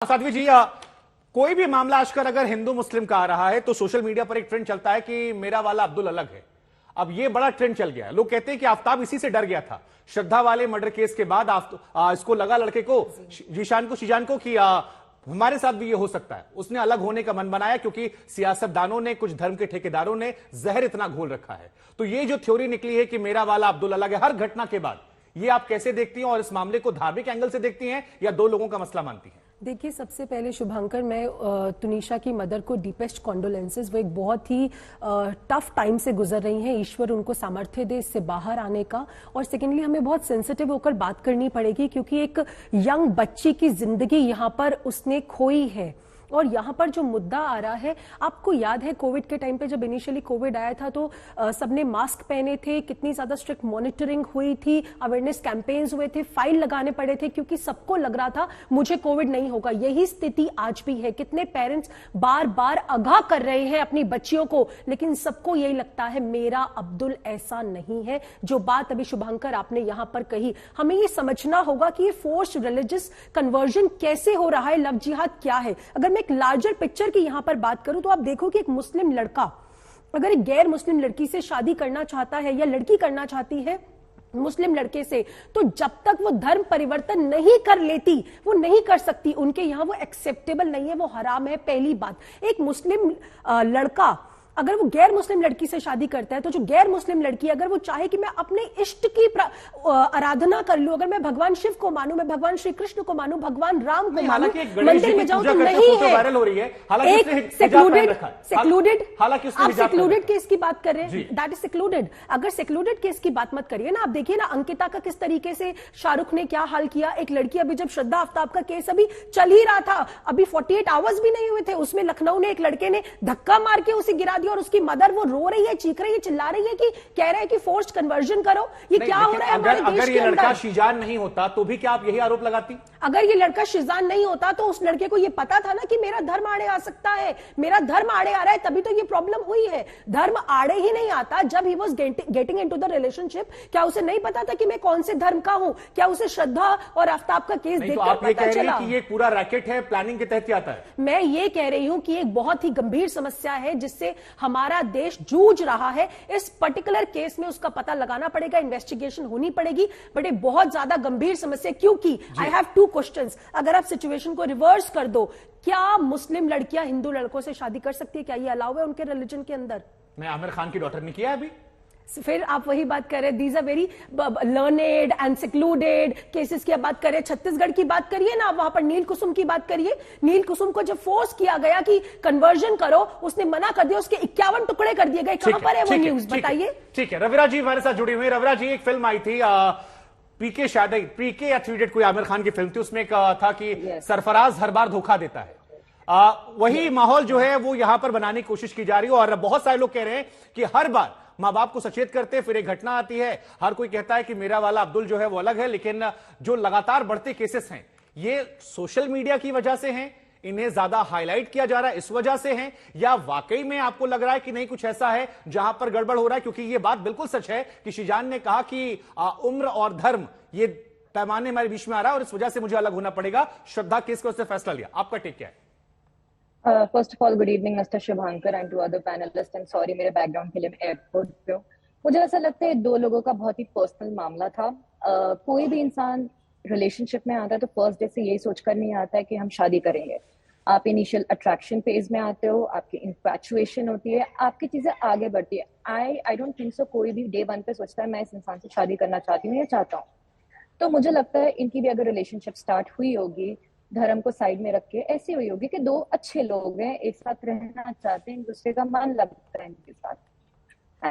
साध्वी जी, कोई भी मामला आजकल अगर हिंदू मुस्लिम का आ रहा है तो सोशल मीडिया पर एक ट्रेंड चलता है कि मेरा वाला अब्दुल अलग है। अब ये बड़ा ट्रेंड चल गया है। लोग कहते हैं कि आफ्ताब इसी से डर गया था। श्रद्धा वाले मर्डर केस के बाद इसको लगा लड़के को, शीजान को कि हमारे साथ भी ये हो सकता है। उसने अलग होने का मन बनाया क्योंकि सियासतदानों ने, कुछ धर्म के ठेकेदारों ने जहर इतना घोल रखा है। तो ये जो थ्योरी निकली है कि मेरा वाला अब्दुल अलग है, हर घटना के बाद, ये आप कैसे देखती हैं और इस मामले को धार्मिक एंगल से देखती हैं या दो लोगों का मसला मानती हैं? देखिए, सबसे पहले शुभांकर, मैं तुनिशा की मदर को डीपेस्ट कॉन्डोलेंसेस। वो एक बहुत ही टफ टाइम से गुजर रही हैं। ईश्वर उनको सामर्थ्य दे इससे बाहर आने का। और सेकेंडली, हमें बहुत सेंसिटिव होकर बात करनी पड़ेगी क्योंकि एक यंग बच्ची की जिंदगी यहां पर उसने खोई है। और यहां पर जो मुद्दा आ रहा है, आपको याद है कोविड के टाइम पे जब इनिशियली कोविड आया था तो सबने मास्क पहने थे, कितनी ज्यादा स्ट्रिक्ट मॉनिटरिंग हुई थी, अवेयरनेस कैंपेन्स हुए थे, फाइल लगाने पड़े थे क्योंकि सबको लग रहा था मुझे कोविड नहीं होगा। यही स्थिति आज भी है। कितने पेरेंट्स बार बार आगाह कर रहे हैं अपनी बच्चियों को, लेकिन सबको यही लगता है मेरा अब्दुल ऐसा नहीं है। जो बात अभी शुभांकर आपने यहां पर कही, हमें ये समझना होगा कि ये फोर्स्ड रिलीजियस कन्वर्जन कैसे हो रहा है, लव जिहाद क्या है। अगर एक लार्जर पिक्चर की यहां पर बात करूं तो आप देखो कि एक मुस्लिम लड़का अगर एक गैर मुस्लिम लड़की से शादी करना चाहता है या लड़की करना चाहती है मुस्लिम लड़के से, तो जब तक वो धर्म परिवर्तन नहीं कर लेती, वो नहीं कर सकती। उनके यहां वो एक्सेप्टेबल नहीं है, वो हराम है। पहली बात, एक मुस्लिम लड़का अगर वो गैर मुस्लिम लड़की से शादी करता है तो जो गैर मुस्लिम लड़की अगर वो चाहे कि मैं अपने इष्ट की आराधना कर लूं, अगर मैं भगवान शिव को मानूं, मैं भगवान श्री कृष्ण को मानूं, भगवान राम को मानूं, मंदिर में जाऊं, तो नहीं है। वायरल हो रही है। एक सेक्लूडेड केस की बात कर रहे हैं, दैट इज सेक्लूडेड। अगर सेक्लूडेड केस की बात मत करिए ना। आप देखिए ना अंकिता का किस तरीके से शाहरुख ने क्या हाल किया। एक लड़की, अभी जब श्रद्धा आफ्ताब का केस अभी चल ही रहा था, अभी 48 आवर्स भी नहीं हुए थे, उसमें लखनऊ ने एक लड़के ने धक्का मार के उसे गिरा और उसकी मदर वो रो रही है, चीख रही है, चिल्ला रही है कि कह रहे हैं कि फोर्स्ड कन्वर्जन करो। ये क्या हो रहा है हमारे देश के अंदर? अगर ये लड़का शीजान नहीं होता तो भी क्या आप यही आरोप लगाती? अगर ये लड़का शीजान नहीं होता तो उस लड़के को ये पता था ना कि मेरा धर्म आड़े आ सकता है, मेरा धर्म आड़े आ रहा है, तभी तो ये प्रॉब्लम हुई है। धर्म आड़े ही नहीं आता जब he was getting into the relationship. क्या उसे नहीं पता था कि मैं कौन से धर्म का हूं? क्या उसे श्रद्धा और आफ्ताब का केस देखकर पता चला? ये पूरा रैकेट है, प्लानिंग के तहत आता है। मैं ये कह रही हूं कि एक बहुत ही गंभीर समस्या है जिससे हमारा देश जूझ रहा है। इस पर्टिकुलर केस में उसका पता लगाना पड़ेगा, इन्वेस्टिगेशन होनी पड़ेगी, बट ये बहुत ज्यादा गंभीर समस्या। क्योंकि आई हैव टू क्वेश्चंस। अगर आप सिचुएशन को रिवर्स कर दो, क्या मुस्लिम लड़कियां हिंदू लड़कों से शादी कर सकती है? क्या ये अलाउ है उनके रिलीजन के अंदर? मैं आमिर खान की डॉटर ने किया अभी। फिर आप वही बात कर रहे हैं, these are very learned and secluded cases की बात करें। छत्तीसगढ़ की बात करिए ना, वहां पर नील कुसुम की बात करिए। नील कुसुम को जब फोर्स किया गया कि कन्वर्जन करो, उसने मना कर दिया, उसके 51 टुकड़े कर दिए गए। कहां पर है वो न्यूज, बताइए। ठीक है, रविराज जी हमारे साथ जुड़ी हुई। रविराज जी, एक फिल्म आई थी पीके, शायद पीके या 3 इडियट, कोई आमिर खान की फिल्म थी। उसमें था कि सरफराज हर बार धोखा देता है। वही माहौल जो है वो यहां पर बनाने की कोशिश की जा रही है और बहुत सारे लोग कह रहे हैं कि हर बार मां बाप को सचेत करते, फिर एक घटना आती है, हर कोई कहता है कि मेरा वाला अब्दुल जो है वो अलग है। लेकिन जो लगातार बढ़ते केसेस हैं, ये सोशल मीडिया की वजह से हैं, इन्हें ज्यादा हाईलाइट किया जा रहा है इस वजह से हैं, या वाकई में आपको लग रहा है कि नहीं कुछ ऐसा है जहां पर गड़बड़ हो रहा है? क्योंकि ये बात बिल्कुल सच है कि शीजान ने कहा कि उम्र और धर्म ये पैमाने हमारे बीच में आ रहा है और इस वजह से मुझे अलग होना पड़ेगा। श्रद्धा केस का उसने फैसला लिया। आपका टेक क्या है? First of all, good evening mister Shubhankar and to other panelist. And sorry मेरे बैकग्राउंड के लिए, मैं एयरपोर्ट पे हूँ। मुझे ऐसा लगता है दो लोगों का बहुत ही पर्सनल मामला था। कोई भी इंसान रिलेशनशिप में आता है तो फर्स्ट डे से यही सोचकर नहीं आता है कि हम शादी करेंगे। आप इनिशियल अट्रैक्शन फेज में आते हो, आपकी इन्फैचुएशन होती है, आपकी चीजें आगे बढ़ती है। आई डोंट थिंक सो कोई भी डे 1 पे सोचता है मैं इस इंसान से शादी करना चाहती हूँ या चाहता हूँ। तो मुझे लगता है इनकी भी अगर रिलेशनशिप स्टार्ट हुई होगी, धर्म को साइड में रख के, ऐसी हुई होगी कि दो अच्छे लोग हैं, एक साथ रहना चाहते हैं, एक दूसरे का मन लगता है इनके साथ।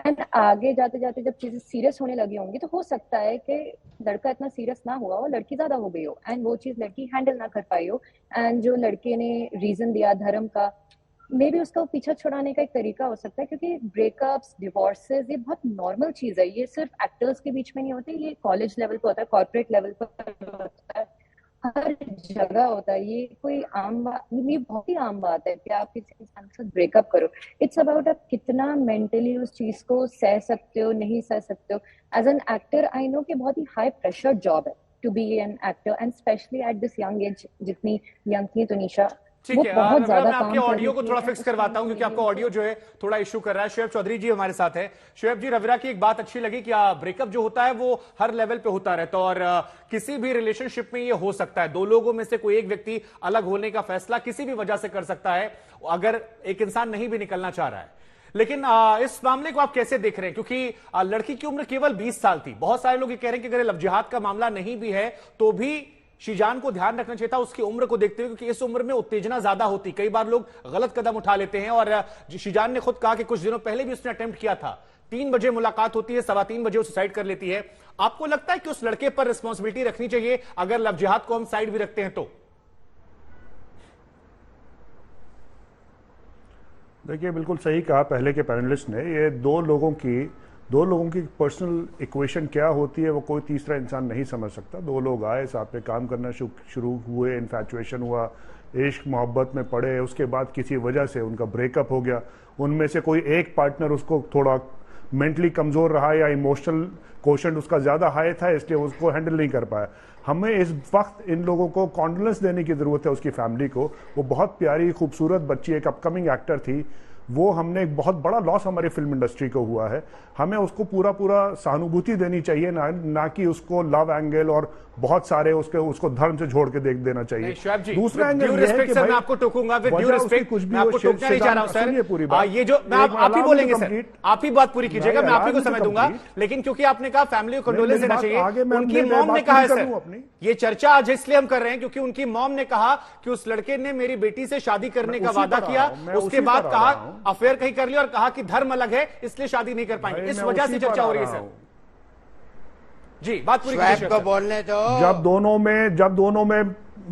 एंड आगे जाते जाते जब चीजें सीरियस होने लगी होंगी तो हो सकता है कि लड़का इतना सीरियस ना हुआ हो, लड़की ज्यादा हो गई हो एंड वो चीज लड़की हैंडल ना कर पाई हो। एंड जो लड़के ने रीजन दिया धर्म का, मे बी उसका पीछा छुड़ाने का एक तरीका हो सकता है। क्योंकि ब्रेकअप्स, डिवोर्सेस ये बहुत नॉर्मल चीज है। ये सिर्फ एक्टर्स के बीच में नहीं होती, ये कॉलेज लेवल पर होता है, कॉर्पोरेट लेवल पर होता है, हर जगह होता है। ये कोई आम बात, ये बहुत ही आम बात है कि आप किसी इंसान के साथ ब्रेकअप करो। इट्स अबाउट आप कितना मेंटली उस चीज को सह सकते हो, नहीं सह सकते हो। As an actor I know कि बहुत ही हाई प्रेशर जॉब है to be an actor, and especially at this young age, जितनी young थी तुनिशा, ठीक वो है। बहुत मैं ज्यादा आपके काम कर ऑडियो को रही थोड़ा थी। फिक्स करवाता हूं क्योंकि आपका ऑडियो जो है थोड़ा इशू कर रहा है। शोएब चौधरी जी हमारे साथ है। शोएब जी, रविरा की एक बात अच्छी लगी कि ब्रेकअप जो होता है वो हर लेवल पे होता रहता है और किसी भी रिलेशनशिप में ये हो सकता है। दो लोगों में से कोई एक व्यक्ति अलग होने का फैसला किसी भी वजह से कर सकता है अगर एक इंसान नहीं भी निकलना चाह रहा है। लेकिन इस मामले को आप कैसे देख रहे हैं, क्योंकि लड़की की उम्र केवल 20 साल थी। बहुत सारे लोग ये कह रहे हैं कि अगर लव जिहाद का मामला नहीं भी है तो भी शीजान को ध्यान रखना चाहिए था उसकी उम्र को देखते हुए, क्योंकि इस उम्र में उत्तेजना ज्यादा होती। कई बार लोग गलत कदम उठा लेते हैं और शीजान ने खुद कहा कि कुछ दिनों पहले भी उसने अटेम्प्ट किया था। 3 बजे मुलाकात होती है, 3:15 बजे वो सुसाइड कर लेती है। आपको लगता है कि उस लड़के पर रिस्पॉन्सिबिलिटी रखनी चाहिए अगर लव जिहाद को हम साइड भी रखते हैं तो? देखिए, बिल्कुल सही कहा पहले के पैनलिस्ट ने। ये दो लोगों की पर्सनल इक्वेशन क्या होती है वो कोई तीसरा इंसान नहीं समझ सकता। दो लोग आए, साथ में काम करना शुरू हुए, इन्फैचुएशन हुआ, इश्क मोहब्बत में पड़े, उसके बाद किसी वजह से उनका ब्रेकअप हो गया। उनमें से कोई एक पार्टनर उसको थोड़ा मेंटली कमजोर रहा या इमोशनल कोशेंट उसका ज्यादा हाई था, इसलिए उसको हैंडल नहीं कर पाया। हमें इस वक्त इन लोगों को कॉन्डोलेंस देने की जरूरत है, उसकी फैमिली को। वो बहुत प्यारी खूबसूरत बच्ची, एक अपकमिंग एक्टर थी। वो हमने एक बहुत बड़ा लॉस हमारी फिल्म इंडस्ट्री को हुआ है। हमें उसको पूरा सहानुभूति देनी चाहिए, ना कि उसको लव एंगल और बहुत सारे उसको धर्म से जोड़ के देख देना चाहिए। दूसरा एंगल ये है कि भाई, मैं आपको टोकूंगा विद ड्यू रिस्पेक्ट, मैं आपको टोकना नहीं चाह रहा हूं सर। पूरी बात ये जो मैं आप ही बोलेंगे सर, आप ही बात पूरी कीजिएगा, मैं आप ही को समय दूंगा। लेकिन क्योंकि आपने कहा फैमिली को कंडोलेंस देना चाहिए, उनकी मॉम ने कहा है सर, ये चर्चा आज इसलिए हम कर रहे हैं क्योंकि उनकी मॉम ने कहा कि उस लड़के ने मेरी बेटी से शादी करने का वादा किया, उसके बाद कहा अफेयर कहीं कर लिया और कहा कि धर्म अलग है इसलिए शादी नहीं कर पाएंगे। इस वजह से चर्चा हो रही है सर। जी, बात पूरी कीजिए को बोलने दो।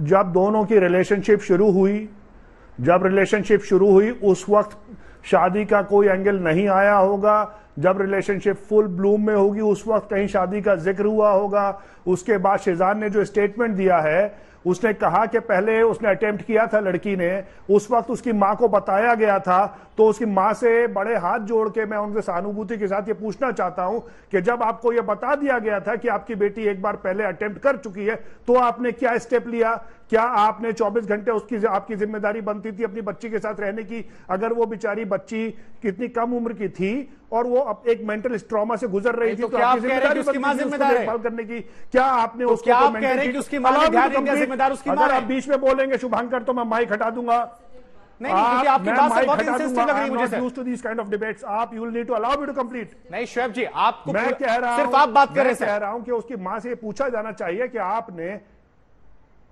जब दोनों की रिलेशनशिप शुरू हुई उस वक्त शादी का कोई एंगल नहीं आया होगा। जब रिलेशनशिप फुल ब्लूम में होगी उस वक्त कहीं शादी का जिक्र हुआ होगा। उसके बाद शीजान ने जो स्टेटमेंट दिया है, उसने कहा कि पहले उसने अटेम्प्ट किया था लड़की ने, उस वक्त उसकी मां को बताया गया था। तो उसकी मां से बड़े हाथ जोड़ के मैं उनसे सहानुभूति के साथ ये पूछना चाहता हूं कि जब आपको ये बता दिया गया था कि आपकी बेटी एक बार पहले अटेम्प्ट कर चुकी है तो आपने क्या स्टेप लिया? क्या आपने 24 घंटे आपकी जिम्मेदारी बनती थी अपनी बच्ची के साथ रहने की? अगर वो बेचारी बच्ची कितनी कम उम्र की थी और वो अब एक मेंटल ट्रॉमा से गुजर रही थी, तो आपकी जिम्मेदारी देखभाल करने की। क्या आपने उसको अगर आप बीच में बोलेंगे शुभांकर तो मैं माइक हटा दूंगा। नहीं, क्योंकि आपकी बात से बहुत इंसिस्टिंग लग रही है मुझे sir. Used to this kind of debates. आप you will need to allow me to complete. नहीं शोएब जी, आपको मैं कह रहा हूं, सिर्फ आप बात कर रहे हैं सर। कह रहा हूं कि उसकी मां से पूछा जाना चाहिए कि आपने,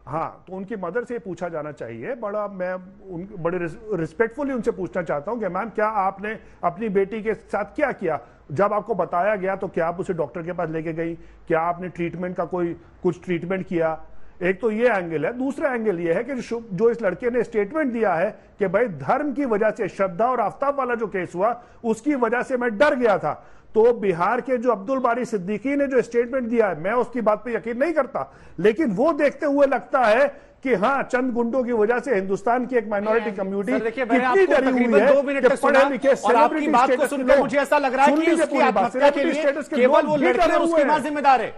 हाँ, तो उनकी मदर से पूछा जाना चाहिए। बड़े रिस्पेक्टफुली उनसे पूछना चाहता हूं कि मैम क्या आपने अपनी बेटी के साथ क्या किया? जब आपको बताया गया तो क्या आप उसे डॉक्टर के पास लेके गई? क्या आपने ट्रीटमेंट का कुछ ट्रीटमेंट किया? एक तो ये एंगल है। दूसरा एंगल ये है कि जो इस लड़के ने स्टेटमेंट दिया है कि भाई धर्म की वजह से, श्रद्धा और आफ्ताब वाला जो केस हुआ उसकी वजह से मैं डर गया था। तो बिहार के जो अब्दुल बारी सिद्दीकी ने जो स्टेटमेंट दिया है, मैं उसकी बात पे यकीन नहीं करता, लेकिन वो देखते हुए लगता है कि हाँ, चंद गुंडों की वजह से हिंदुस्तान की एक माइनॉरिटी कम्युनिटी कितनी डरी हुई है। 2 मिनट तक पढ़े लिखे और आपकी बात को सुनकर मुझे ऐसा लग रहा है कि उसकी आत्महत्या के लिए केवल वो लड़की और उसकी मां जिम्मेदार है।